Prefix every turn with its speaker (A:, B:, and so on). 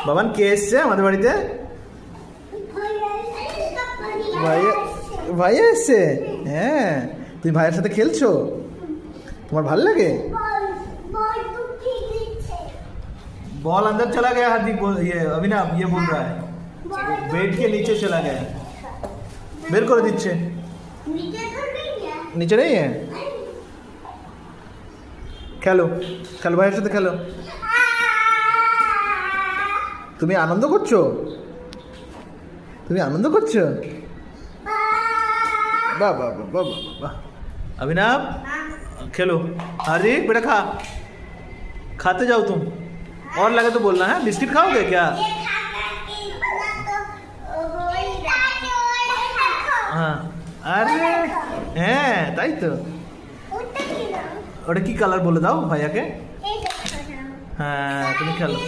A: বাবান কে এসছে আমাদের বাড়িতে? ভাইয়া এসছে। হ্যাঁ, তুমি ভাইয়ের সাথে খেলছো? তোমার ভালো লাগে? बॉल अंदर चला गया हार्दिक, ये अभिनव ये बोल रहा है बेड के नीचे चला गया। बेर করে দিচ্ছে। নিচে নেই? খেলো খেলো, ভাইয়ের সাথে খেলো। তুমি আনন্দ করছো? তুমি আনন্দ করছো? বাহ বাহ বাহ বাহ বাহ। अभिनव खेलो। हार्दिक बेटा खा, खाते जाओ तुम। और लगे तो बोलना है। बिस्किट खाओगे क्या? हाँ, अरे হ্যাঁ তাই তো। ওটা কি কালার বলে দাও ভাইয়াকে। হ্যাঁ তুমি খেলো।